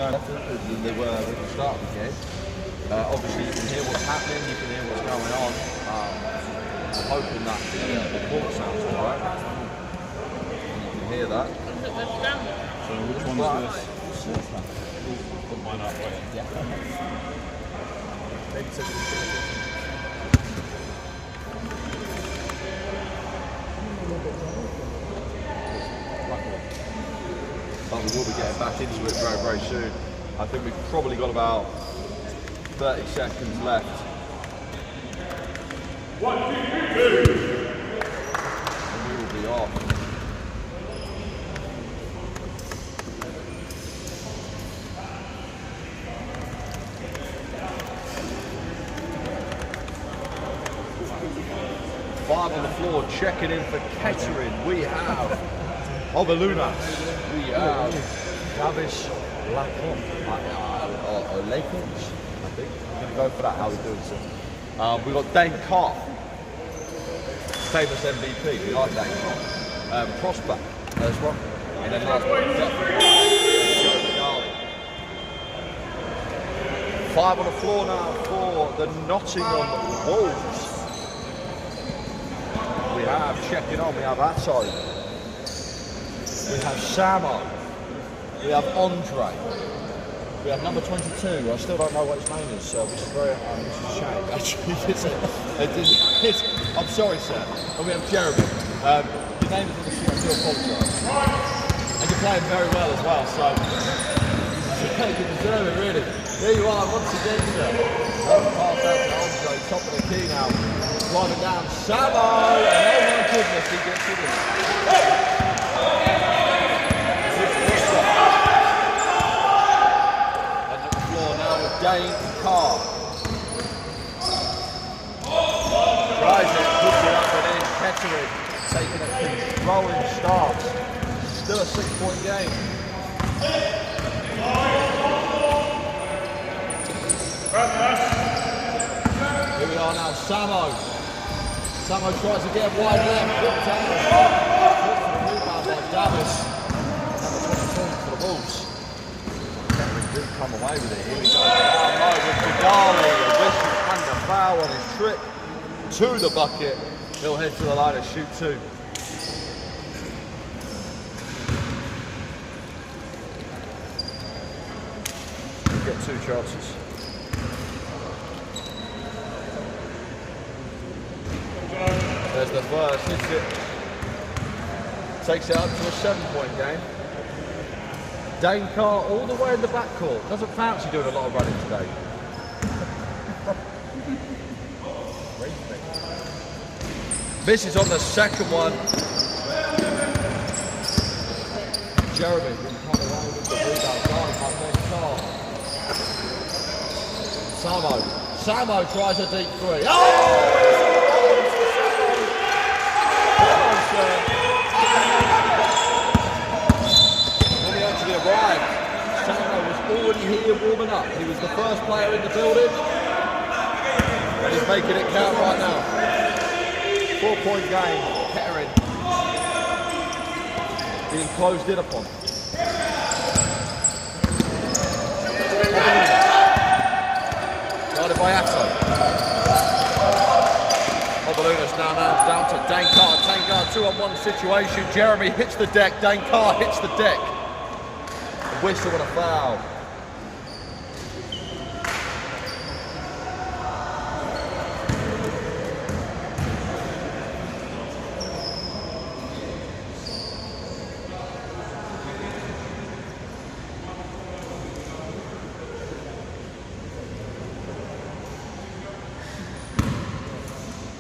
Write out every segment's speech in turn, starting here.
They were at the start of the game. Obviously, you can hear what's happening, you can hear what's going on. I'm hoping that the court sounds alright. You can hear that. So which one is this? Put mine up, right? Yeah. But we will be getting back into it very, very soon. I think we've probably got about 30 seconds left. 1, 2, 3, 2. And we will be off. Five on the floor, checking in for Kettering. We have Ovalunas. We have Davis Lacombe. Or Lakens, I think. I'm going to go for that, how we're doing so. We've got Dane Carr, famous MVP. We like Dane Carr. Prosper as well. And then last one, five on the floor now for the Nottingham Wolves. We have checking on, we have Atto, we have Samo, we have Andre, we have number 22, I still don't know what his name is, which is very, which is a shame actually. I'm sorry sir, and we have Jeremy. Your name is on the sheet, I do apologise. And you're playing very well as well, so you deserve it really. Here you are once again sir. Pass out to Andre, top of the key now. Driving down Samo, and oh my goodness, he gets it in. And at the floor now with Dane Carr. Tries it, puts it up and in. Kettering taking a controlling start. Still a 6-point game. Here we are now, Samo. Samo tries to get wide left, whipped out. For the rebound by Davis. Number 22 for the Wolves. Kettering do come away with it. Here we go. Down low with Vidali. A whistle and a foul on his trip to the bucket. He'll head to the line and shoot two. He'll get two chances. There's the first, hits it. Takes it up to a 7-point game. Dane Carr all the way in the backcourt. Doesn't fancy doing a lot of running today. Misses on the second one. Jeremy can come away with the rebound guarded by Dane Carr. Samo tries a deep three. Oh! When he actually arrived, Samo was already here warming up. He was the first player in the building, and he's making it count right now. 4-point game, Kettering being closed in upon. Guarded by Atto. Ovalunas now down to Dane Carr. Dane Carr 2-on-1 situation. Jeremy hits the deck. Dane Carr hits the deck. A whistle and a foul.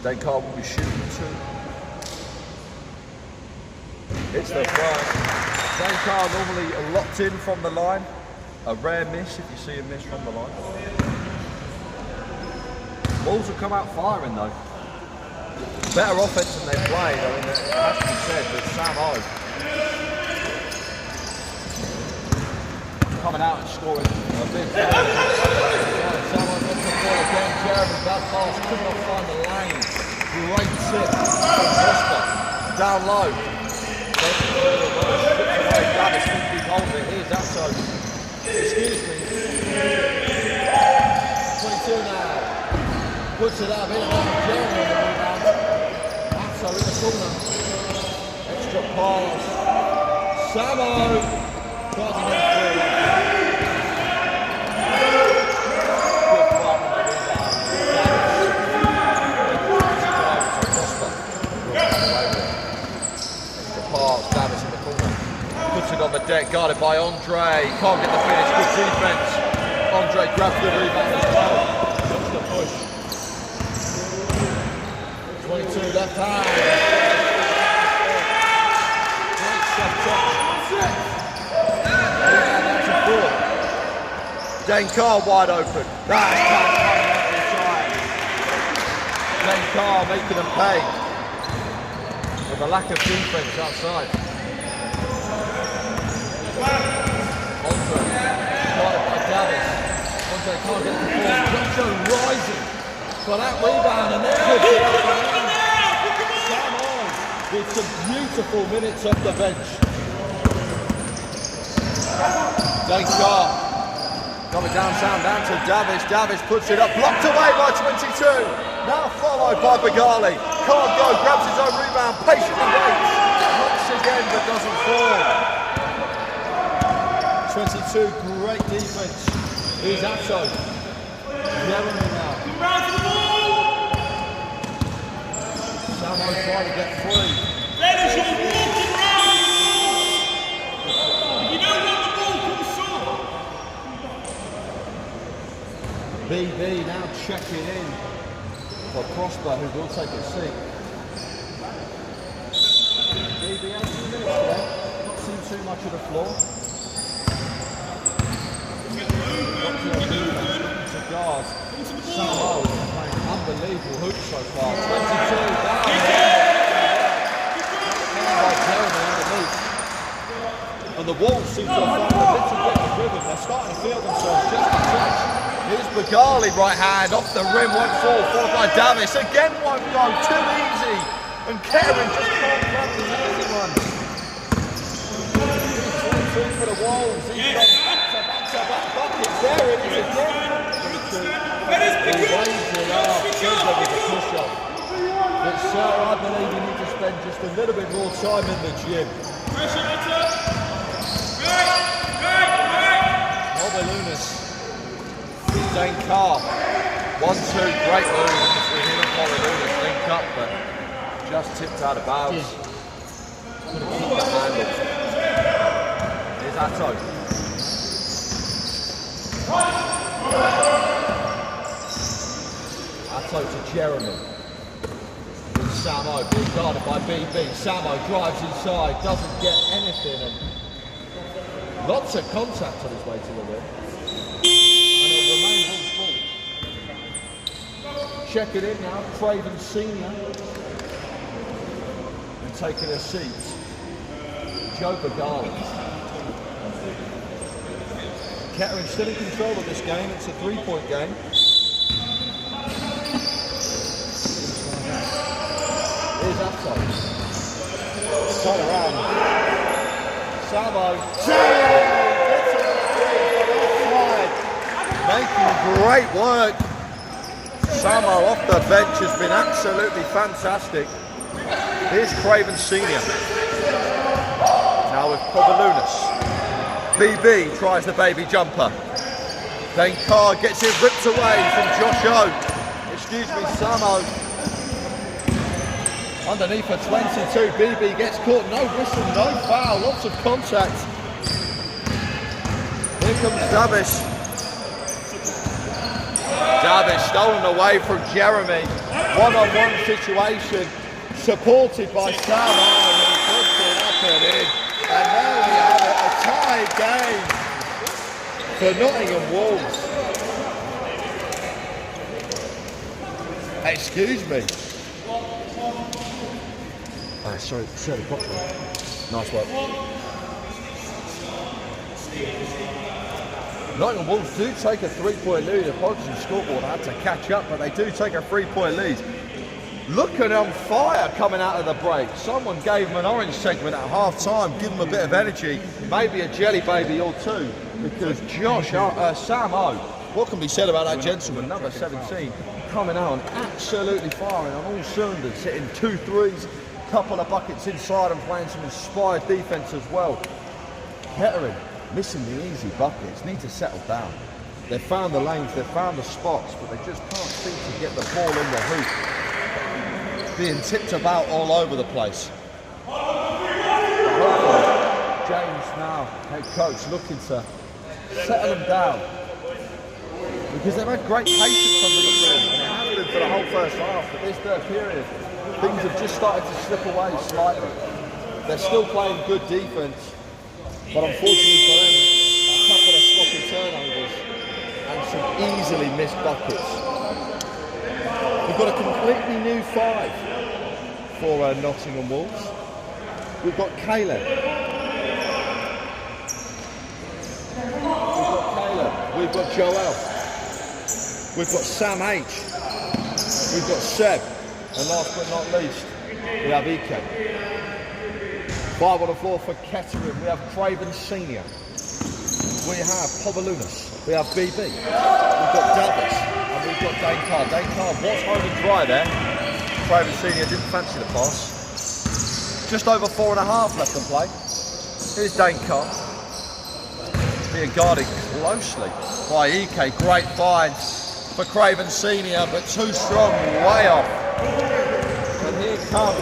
Dane Carr will be shooting two. It's the first. Dane Carr normally locked in from the line. A rare miss if you see him miss from the line. Wolves will come out firing though. Better offense than they played. I mean, it has to be said with Samo coming out and scoring a big goal. Again, Jeremy, that pass could not find the lane. Great tip from Prosper. Down low. Davis thinks he's holding it. Here's Atto. Excuse me. 22 now. Puts it up, in and out of Jeremy on the rebound. Atto in the corner. Extra pass. Samo. Tries to get through. Good fight on the rebound. Extra pass. Davis in the corner. Puts it on the deck, guarded by Andre. Can't get the finish, good defense. Andre grabs the rebound as well. Looks the push. 22 left hand. Great soft touch. Rebound out to 4. Dane Carr wide open. That's coming out inside. Dane Carr making them pay. With a lack of defense outside. Andre, guarded by Davis. Andre can't get the ball. Jojo rising for that rebound and then puts it up and in. Samo with some beautiful minutes off the bench. Dane Carr coming down to Davis. Davis puts it up, blocked away by 22. Now followed by Bagali. Can't go, grabs his own rebound, patiently waits. Once again, but doesn't fall. 22, great defense. Here's Atto. Jeremy now. Samo trying to get free. That is your walking round! You know when the ball comes short. BB now checking in for Prosper, who will take a seat. BB had a few minutes there. Not seen too much of the floor. To guard. Samo playing unbelievable hoops so far. 22 down. By Jeremy underneath. And the Wolves seem to have found a little bit of rhythm. They're starting to feel themselves just a touch. Here's Bagali, right hand off the rim, won't fall, followed by Davis. Again won't go, too easy. And Kettering just can't grab the easy one. 22 for the Wolves. He's got back-to-back buckets. There it is again. He waves it up, says there was a push-up. But sir, I believe you need to spend just a little bit more time in the gym. Lunas. Dane Carr. 1-2, great move between him and Lunas. Linked up, but just tipped out of bounds. Couldn't keep the handle. Here's Atto. Atto to Jeremy. With Samo being guarded by BB. Samo drives inside, doesn't get anything, and lots of contact on his way to the rim. And it'll remain Wolves' ball. Check it in now, Craven Senior. And taking a seat, Joe Bagali. Kettering still in control of this game. It's a 3-point game. Here's Atto. Turn around. Samo. Gets it on the side. Making great work. Samo off the bench has been absolutely fantastic. Here's Craven Senior. Now with Lunas. BB tries the baby jumper. Dane Carr gets it ripped away from Josh O. Excuse me, Samo. Underneath for 22, BB gets caught, no whistle, no foul, lots of contact. Here comes Davis. Davis stolen away from Jeremy. One-on-one situation, supported by Samo, who puts it up and in. And there we have it, a tied game for Nottingham Wolves. Excuse me. Sorry, Shirley Proctor. Nice work. Nottingham Wolves do take a 3-point lead. The opposition scoreboard had to catch up, but they do take a 3-point lead. Looking on fire coming out of the break. Someone gave them an orange segment at half time, give them a bit of energy, maybe a jelly baby or two. because Sam O, what can be said about that gentleman, number 17, coming out and absolutely firing on all cylinders, hitting 2 threes, couple of buckets inside and playing some inspired defence as well. Kettering missing the easy buckets, need to settle down. They've found the lanes, they've found the spots, but they just can't seem to get the ball in the hoop. Being tipped about all over the place. James now, head coach, looking to settle them down. Because they've had great patience under the rim, and it has been for the whole first half, but this third period, things have just started to slip away slightly. They're still playing good defence, but unfortunately for them, a couple of sloppy turnovers and some easily missed buckets. We've got a completely new 5 for Nottingham Wolves. We've got Caleb. We've got Joel. We've got Sam H. We've got Seb. And last but not least, we have Ike. 5 on the floor for Kettering. We have Craven Senior. We have Povalunas. We have BB. We've got Davis. And we've got Dane Carr. Dane Carr was home and dry there. Craven Senior didn't fancy the pass. Just over 4.5 left to play. Here's Dane Carr. Being guarded closely by Ike. Great find for Craven Senior, but too strong, way off. And here comes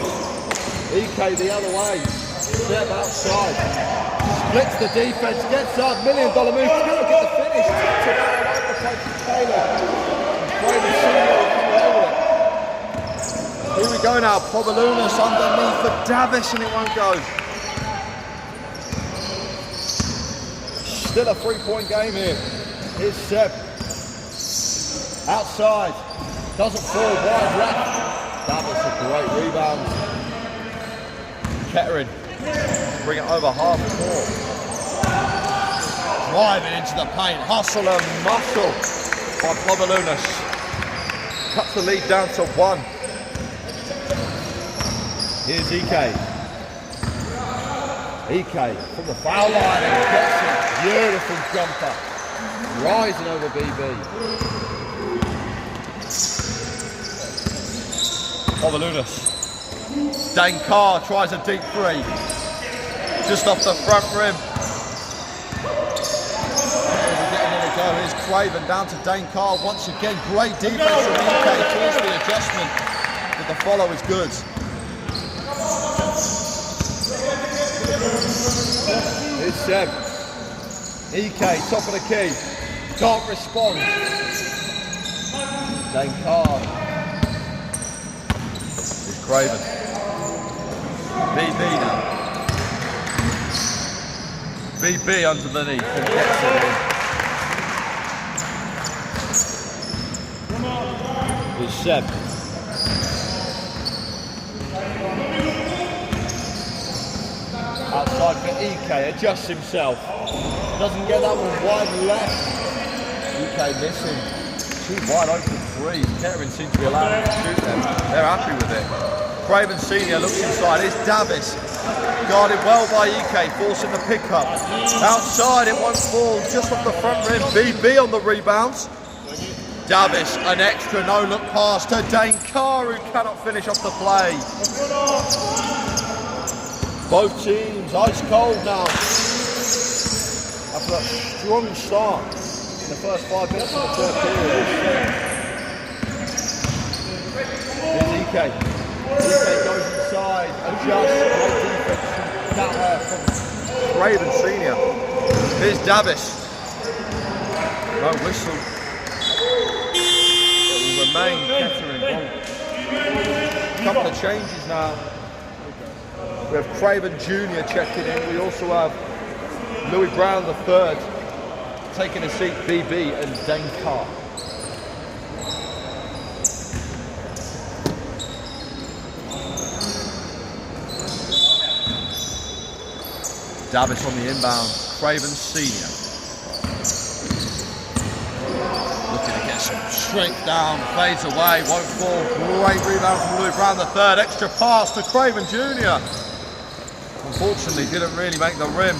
Ike the other way. Step outside. Splits the defense, gets up, $1 million move. Cannot get the finish. Tipped it out right the play to Taylor. Craven Senior will come over it. Here we go now. Povalunas underneath for Davis, and it won't go. Still a 3-point game here. Here's Seb. Outside. Doesn't fall wide left. That was a great rebound. Kettering. Bring it over half court. Driving into the paint. Hustle and muscle by Povalunas. Cuts the lead down to 1. Here's Ike. Ike from the foul line and gets it. Beautiful jumper. Rising over BB. Povalunas. Dane Carr tries a deep 3. Just off the front rim. Here's Craven down to Dane Carr. Once again, great defense from Ike. Forced the adjustment, but the follow is good. Here's Seb. Ike, top of the key. Can't respond. Dane Carr. Here's Craven. BB now. BB underneath and gets it in. Here's Seb. Outside for Ike, adjusts himself. Doesn't get that one wide left. Ike missing. 2 wide open 3s. Kettering seems to be allowing him to shoot them. They're happy with it. Craven Senior looks inside. Here's Davis. Guarded well by Ike, forcing the pickup. Outside, it won't fall. Just off the front rim. BB on the rebounds. Davis, an extra no-look pass to Dane Carr, who cannot finish off the play. Both teams ice cold now. After that strong start in the first 5 minutes of the third period. Here's Ike. Ike goes inside, adjusts, great defense from Craven Senior. Here's Davis. No whistle. It will remain Kettering. A couple of changes now. We have Craven Jr. checking in. We also have Louis Brown III taking a seat, BB and Dane Carr. Davis on the inbound, Craven Senior. Looking to get some strength down, fades away, won't fall. Great rebound from Louis Brown III. Extra pass to Craven Jr. Unfortunately, didn't really make the rim.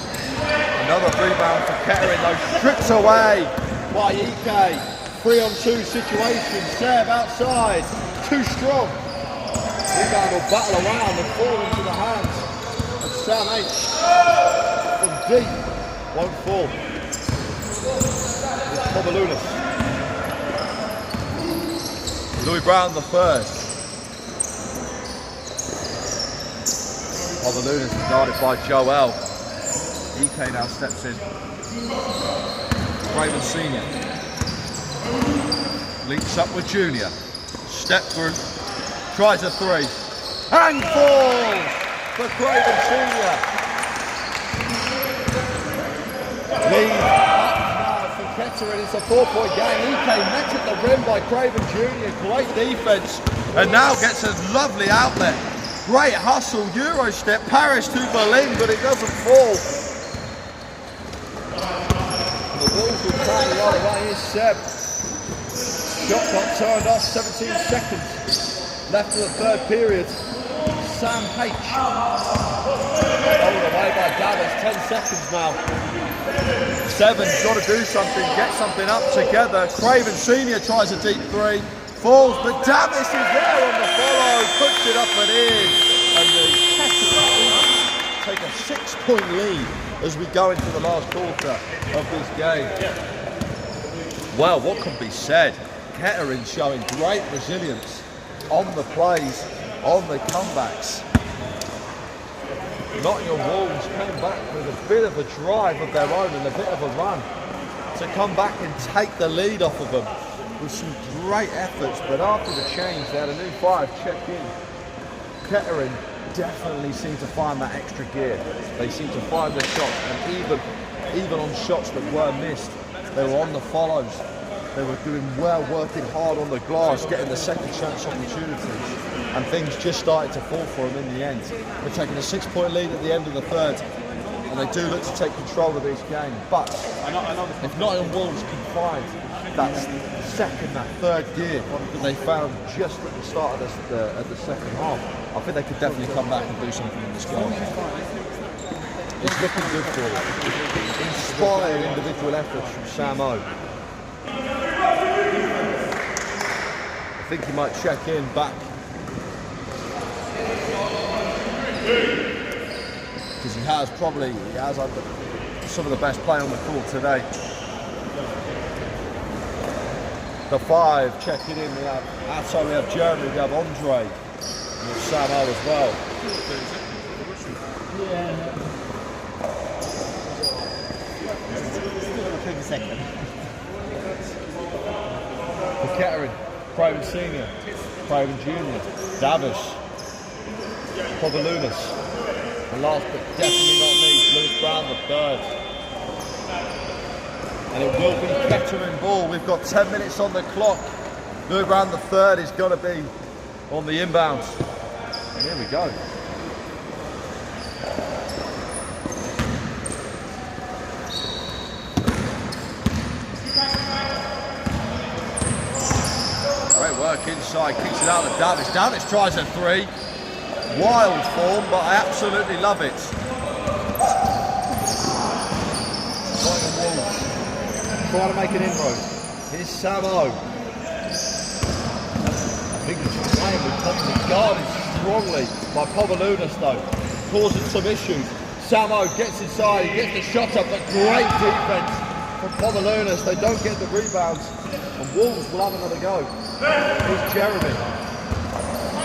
Another rebound for Kettering, though, stripped away by Ike. 3-on-2 situation, Seb outside, too strong. Rebound will battle around and fall into the hands of Sam H. From deep, won't fall. It's Povolunas. Louis Brown the third. Povolunas is guarded by Joel. Ike now steps in. Craven Senior. Links up with Junior. Step through. Tries a three. And falls for Craven Senior. Lead up now for Kettering. It's a 4-point game. Ike met at the rim by Craven Junior. Great defense. And now gets a lovely outlet. Great hustle. Euro step. Paris to Berlin, but it doesn't fall. The Wolves will play the other way. Here's Seb. Shot clock turned off, 17 seconds left of the third period. Sam H. Hold away by Davis, 10 seconds now. Seven's got to do something, get something up together. Craven Senior tries a deep three, falls, but Davis is there on the follow, puts it up and in. And the Kettering take a 6-point lead as we go into the last quarter of this game. Well, what can be said? Kettering showing great resilience on the plays, on the comebacks. Nottingham Wolves came back with a bit of a drive of their own and a bit of a run to come back and take the lead off of them with some great efforts. But after the change, they had a new 5 check in. Kettering definitely seemed to find that extra gear. They seemed to find their shots, and even on shots that were missed, they were on the follows. They were doing well, working hard on the glass, getting the second chance opportunities, and things just started to fall for them in the end. They're taking a 6-point lead at the end of the third, and they do look to take control of this game. But if Nottingham Wolves can find that second, that third gear that they found just at the start of the second half, I think they could definitely come back and do something in this game. It's looking good for them. Inspired individual efforts from Sam O. I think he might check in back because he has had some of the best play on the court today. The 5 checking in. We have outside. We have Jeremy. We have Andre. And we have Sam O as well. Yeah. Still got a 30 second. For Kettering, Craven Senior, Craven Junior, Davis, Povolunas, and last but definitely not least, Louis Brown the third. And it will be Kettering ball. We've got 10 minutes on the clock. Louis Brown the third is going to be on the inbounds. And here we go. Great work inside, kicks it out to Davis. Davis tries a three. Wild form, but I absolutely love it. Trying to make an inroad. Here's Sam O. I think he's playing with Thompson, guarded strongly by Povolunas though, causing some issues. Sam O gets inside, he gets the shot up, but great defense from Povolunas. They don't get the rebounds, and Wolves will have another go. Here's Jeremy.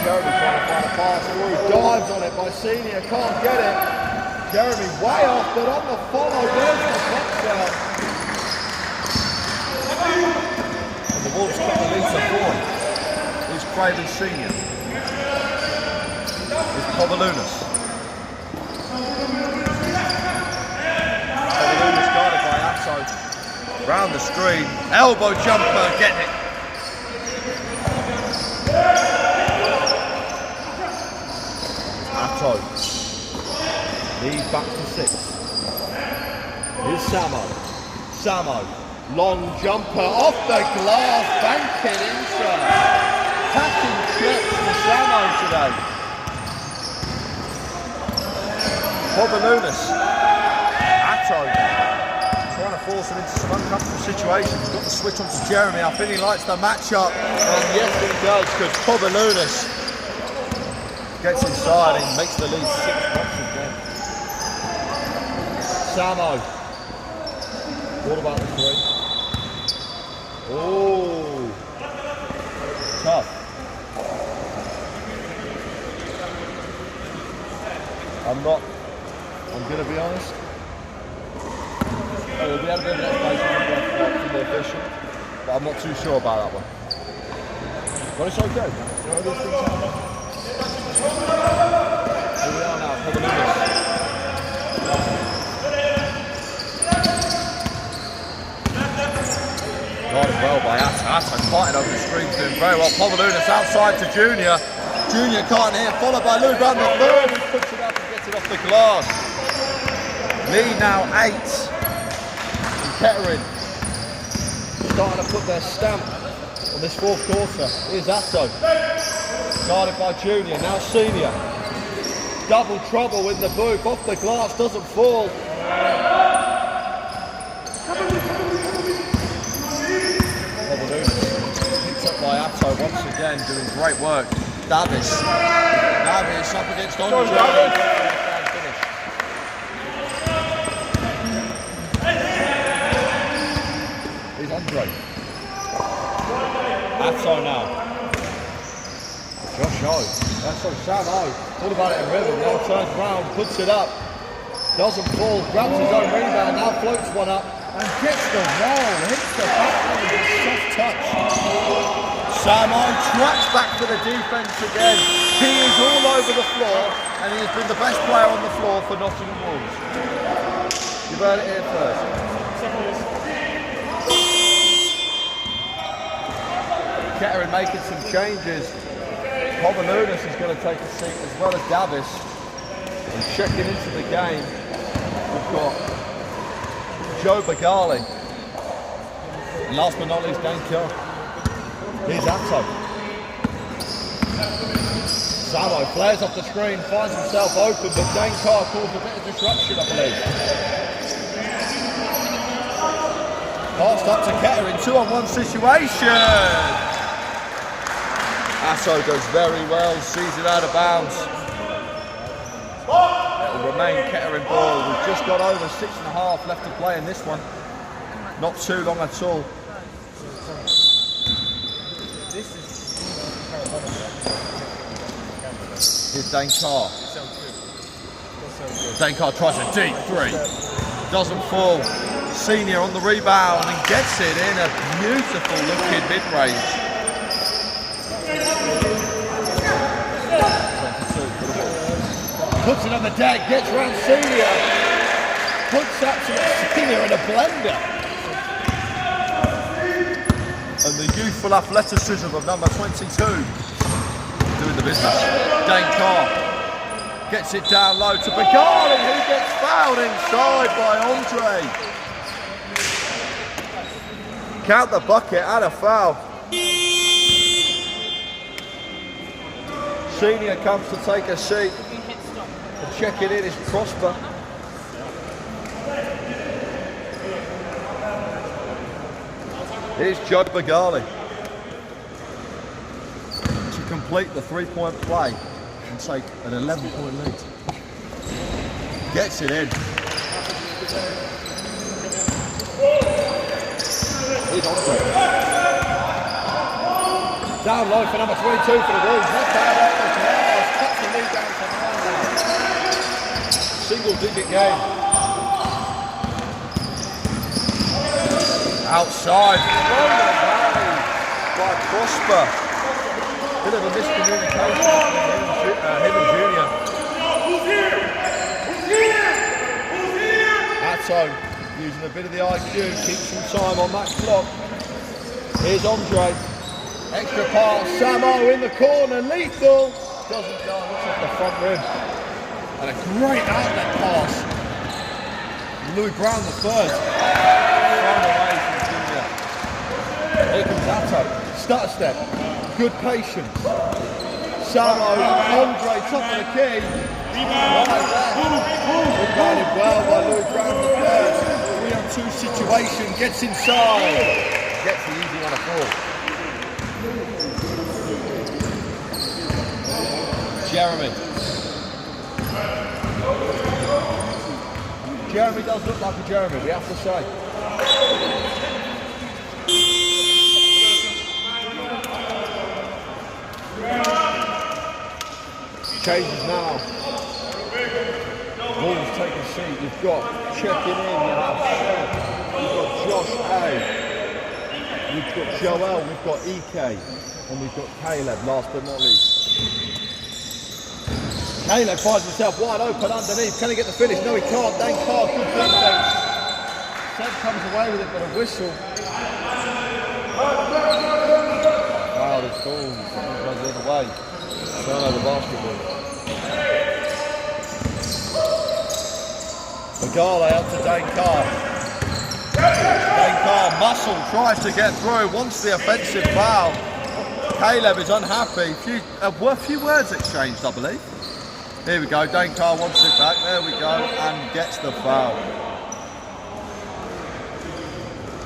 Jeremy trying to find a pass through, dives on it by Senior, can't get it. Jeremy way off, but on the follow, there's the box out. And the Wolves cut the lead to 4. Here's Craven Senior. Here's Povolunas. Povolunas guarded by Atto. Round the screen, elbow jumper, getting it. Atto. Lead back to 6. Here's Samo. Samo. Long jumper off the glass, banking inside. Packing shots for Samo today. Povolunas. Atto. force him into some uncomfortable situations. He's got to switch on to Jeremy. I think he likes the matchup. And yes, he does, because Povalunas gets inside and makes the lead 6 points again. Samo. What about the 3? Oh. Tough. I'm going to be honest. We'll be able to get an explanation from the official, but I'm not too sure about that one. But it's okay. You know, these things happen. Here we are now, Povalunas. Guarded well by Atta. Fighting over the screens, doing very well. Povalunas outside to Junior. Junior can't hit, followed by Lou Brown the third. He puts it up and gets it off the glass. Lead now 8. Kettering starting to put their stamp on this 4th quarter. Here's Atto. Guarded by Junior, now Senior. Double trouble with the booth, off the glass, doesn't fall. Picked up by Atto once again, doing great work. Davis up against Andre. Andre. Atto now. Josh O. That's on Sam O. All about it in rhythm. Now turns around, puts it up. Doesn't fall, grabs his own rebound, now floats one up and gets the roll. Hits the back with a soft touch. Sam O tracks back for the defense again. He is all over the floor and he has been the best player on the floor for Nottingham Wolves. You've heard it here first. Kettering making some changes. Povalunas is going to take a seat as well as Davis. And checking into the game, we've got Joe Bagali. And last but not least, Dane Carr. Here's Atto. Samo flares off the screen, finds himself open, but Dane Carr caused a bit of disruption, I believe. Passed up to Kettering, 2-on-1 situation. Atto does very well, sees it out of bounds. It will remain Kettering ball. We've just got over 6.5 left to play in this one. Not too long at all. Here's Dane Carr. Dane Carr tries a deep 3. Doesn't fall. Senior on the rebound and gets it in a beautiful looking mid-range. Puts it on the deck, gets round Senior. Puts that to Senior in a blender. And the youthful athleticism of number 22 doing the business. Dane Carr gets it down low to Bagali, who gets fouled inside by Andre. Count the bucket and a foul. Senior comes to take a seat. And check it in is Prosper. Here's Joe Bagali to complete the 3-point play and take an 11-point lead. Gets it in. Here's Andre. Down low for number 22 for the Wolves. Left hand off the glass. Cuts the lead down to 9 now. Single-digit game. Outside. By Prosper. Bit of a miscommunication between him and Junior. Atto using a bit of the IQ, keeps some time on that clock. Here's Andre. Extra pass, Samo in the corner, lethal. Doesn't go, looks at the front rim. And a great outlet pass. Louis Brown the third. Thrown away from Junior. Here comes Atto. Stutter step. Good patience. Samo, Andre, top of the key. Rebounded well by Louis Brown the third. 3 on 2-on-2 situation, gets inside. Gets the easy one of 4. Jeremy. Jeremy does look like a Jeremy, we have to say. Changes now. Wolves take a seat. You've got checking in. You have Seth. You've got Josh A. We've got Joel. We've got EK. And we've got Caleb, last but not least. Caleb finds himself wide open underneath. Can he get the finish? No, he can't. Dan Carr, good defense. Seth comes away with it, but a whistle. Wow, the ball goes the other way. Turnover basketball. Magale out to Dane Carr. Dane Carr, muscle, tries to get through, wants the offensive foul. Caleb is unhappy. A few words exchanged, I believe. Here we go, Dane Carr wants it back. There we go, and gets the foul.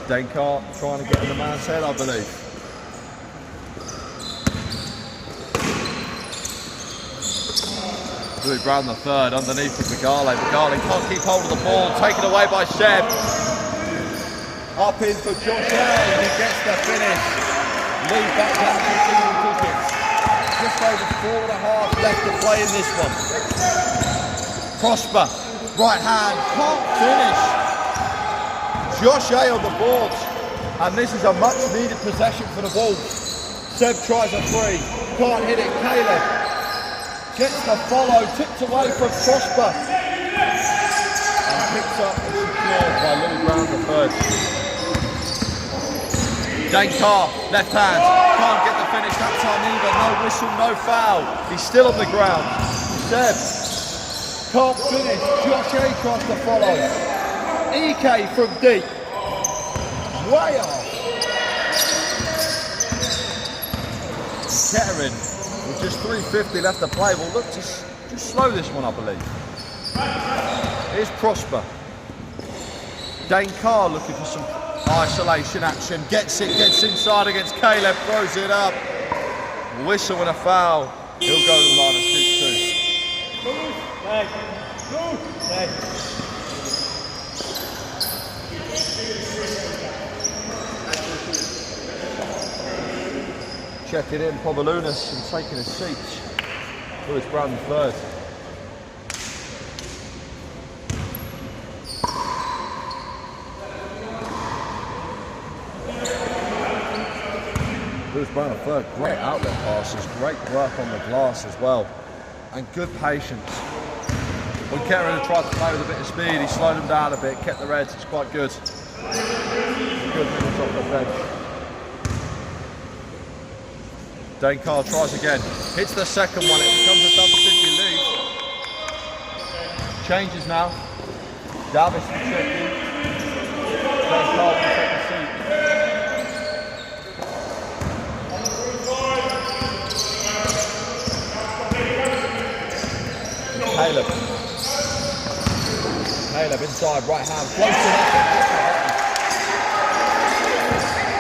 Dane Carr trying to get in the man's head, I believe. Louis Brown the third, underneath with Magale. Magale can't keep hold of the ball, taken away by Seb. Up in for Josh A, he gets the finish. Lead back down to single digits. Just over 4.5 left to play in this one. Prosper, right hand, can't finish. Josh A on the board. And this is a much needed possession for the Wolves. Seb tries a three, can't hit it. Caleb gets the follow, tipped away from Prosper. And picked up and secured by Louis Brown the third. Dane Carr, left hand, can't get the finish that time either. No whistle, no foul. He's still on the ground. Seb can't finish. Josh A tries to follow. EK from deep. Way off. Kettering with just 3:50 left to play. We'll look to just slow this one, I believe. Here's Prosper. Dane Carr looking for some isolation action. Gets inside against Caleb, throws it up. Whistle and a foul. He'll go to the line and shoot two. Checking in, Povolunas, and taking a seat. Louis Brown the third. Louis Brown the third, great outlet passes, great work on the glass as well, and good patience. When Kettering tried to play with a bit of speed, he slowed him down a bit, kept the reds, it's quite good. Good minutes off the bench. Dane Carr tries again, hits the second one, it becomes a double-digit lead. Changes now. Davis will check in. Dane Carr will take the seat. Caleb inside, right hand, close enough.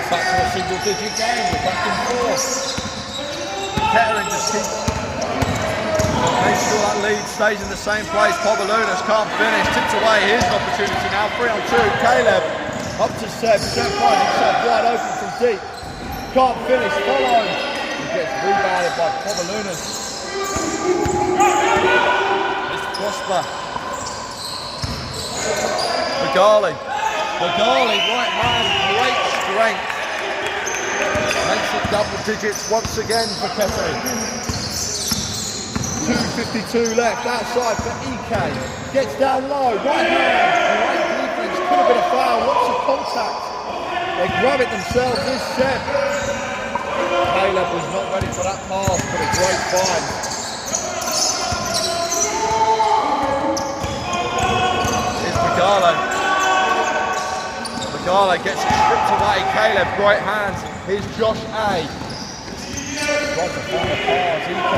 Back to a single-digit game, we're back in fourth. Kettering just keeps making sure that lead stays in the same place. Povolunas can't finish, tipped away. Here's an opportunity now, 3-on-2. Caleb up to Seb. Seb finds himself wide open from deep. Can't finish, follows. He gets rebounded by Povolunas. It's Prosper. Magale, right hand, great strength. Makes it double digits once again for Kettering. 2:52 left, outside for EK. Gets down low, right hand. Great defense, could have been a foul, lots of contact. They grab it themselves, this Seb. Caleb was not ready for that pass, but a great find. Here's Magale. Magale gets it stripped away, Caleb, great hands. Here's Josh A. Tries to find a pass, EK.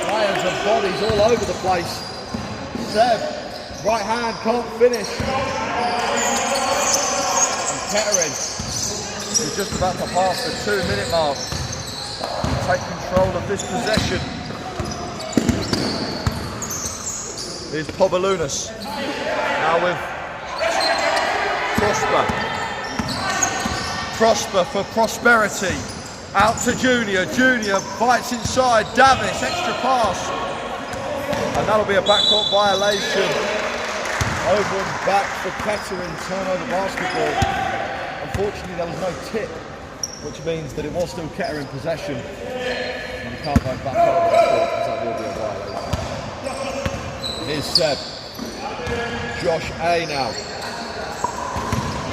Players and bodies all over the place. Seb, right hand, can't finish. And Kettering is just about to pass the 2-minute mark. Take control of this possession. Here's Pobalunas. Now with Prosper. Prosper for Prosperity. Out to Junior. Junior bites inside. Davis, extra pass. And that'll be a backcourt violation. Over and back for Kettering. Turnover basketball. Unfortunately, there was no tip, which means that it was still Kettering possession. And you can't go back over the court because that will be a violation. Here's Seb. Josh A now.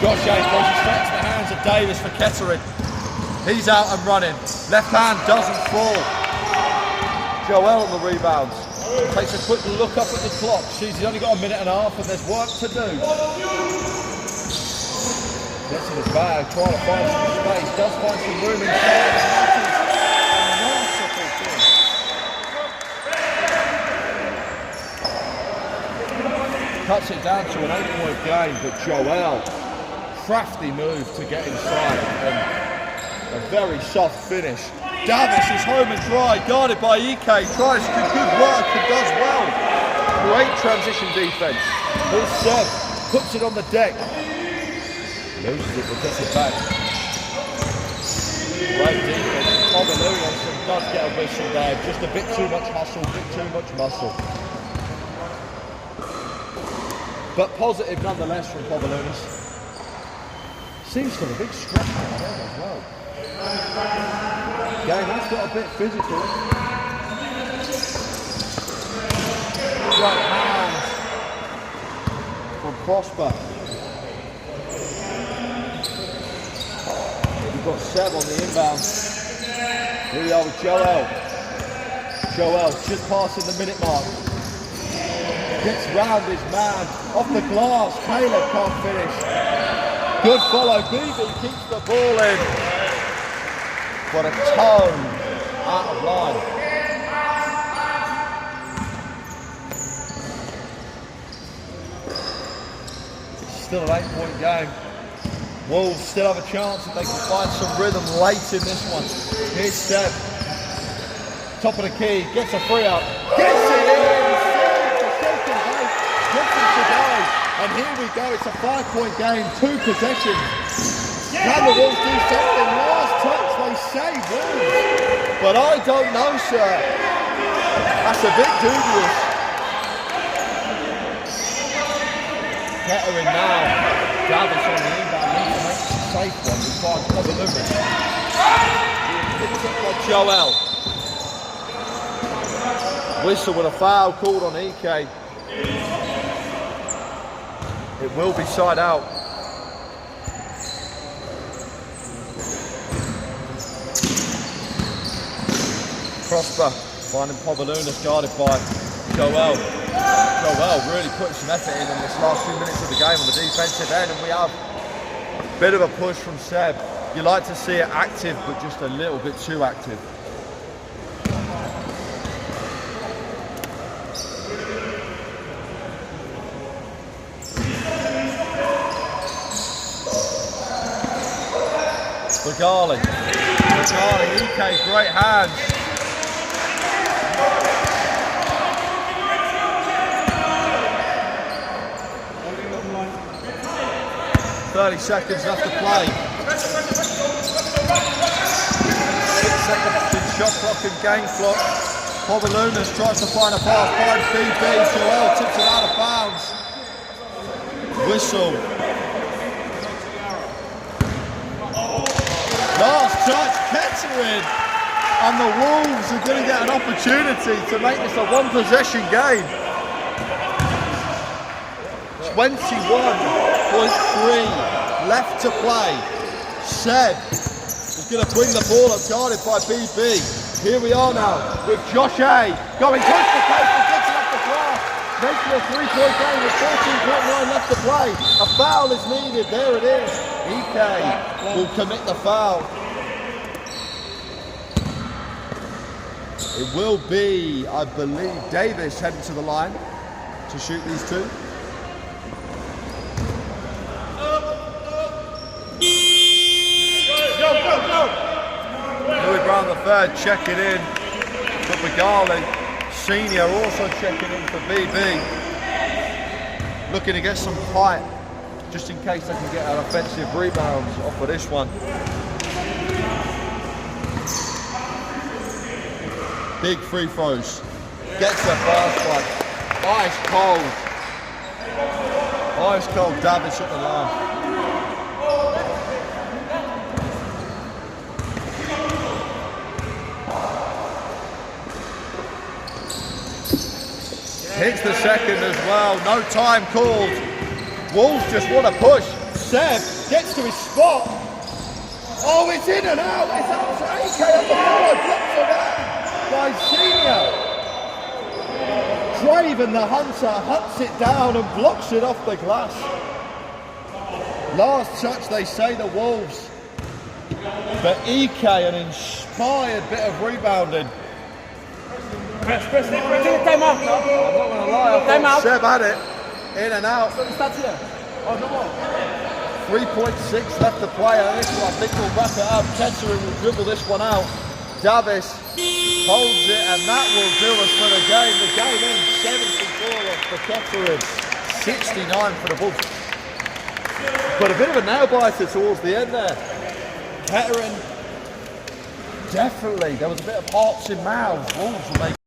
Josh A throws it straight to the hands of Davis for Kettering. He's out and running. Left hand doesn't fall. Joel on the rebounds. Takes a quick look up at the clock. Sees he's only got a minute and a half and there's work to do. Gets in his bag, trying to find some space. Does find some room inside. Cuts it down to an 8-point game, but Joel, crafty move to get inside and a very soft finish. Davis is home and dry, guarded by Ike, tries to do good work and does well. Great transition defense. Here's Seb, puts it on the deck. Loses it, but gets it back. Great defense. Pobalunas does get a whistle there. Just a bit too much hustle, bit too much muscle. But positive nonetheless from Pobalunas. Seems to have a big stretch down there as well. Game has got a bit physical. Right hand from Prosper. We've got Seb on the inbound. Here we are with Joel. Joel just passing the minute mark. Gets round his man. Off the glass. Caleb can't finish. Good follow. BB keeps the ball in. What a tone out of line. It's still an 8-point game. Wolves still have a chance if they can find some rhythm late in this one. Here's Seb. Top of the key. Gets a free up. Gets it in. Gets it to go. And here we go. It's a 5-point game. 2 possessions. Can the Wolves do something? Last touch, they say Wolves. But I don't know, sir. That's a bit dubious. Kettering now. Davis on the inbound. Needs to make a safe one. We find Pobalunas. Picked up by Joel. Whistle with a foul called on Ike. It will be side out. Prosper finding Pobalunas guarded by Joel. Joel really putting some effort in this last few minutes of the game on the defensive end, and we have a bit of a push from Seb. You like to see it active, but just a little bit too active. Regali, Ike, great hands. 30 seconds left to play. 6 seconds in shot clock and game clock. Pobalunas tries to find a pass, finds BB. Joel tips it out of bounds. Whistle. Last touch, Kettering. And the Wolves are going to get an opportunity to make this a 1-possession game. 21.3 left to play. Seb is going to bring the ball up, guarded by BB. Here we are now with Josh A. going close to coast and gets it up the glass. Making a 3-point game with 14.9 left to play. A foul is needed. There it is. Ike will commit the foul. It will be, I believe, Davis heading to the line to shoot these two. third checking in for Bagali. Senior also checking in for BB. Looking to get some height, just in case they can get an offensive rebound off of this one. Big free throws. Gets the first one. Ice cold. Ice cold Davis at the line. Hits the second as well. No time called. Wolves just want to push. Seb gets to his spot. Oh, it's in and out. It's out to AK on the floor. Blocks away by Senior. Draven the Hunter hunts it down and blocks it off the glass. Last touch, they say, the Wolves. But EK, an inspired bit of rebounding. Time out. I'm not going to lie, I thought Seb had it. In and out. 3.6 left to play, and this one, I think we'll wrap it up. Kettering will dribble this one out. Davis holds it, and that will do us for the game. The game ends 74 for Kettering, 69 for the Wolves. But a bit of a nail biter towards the end there. Kettering, definitely, there was a bit of hearts in mouths. Wolves will make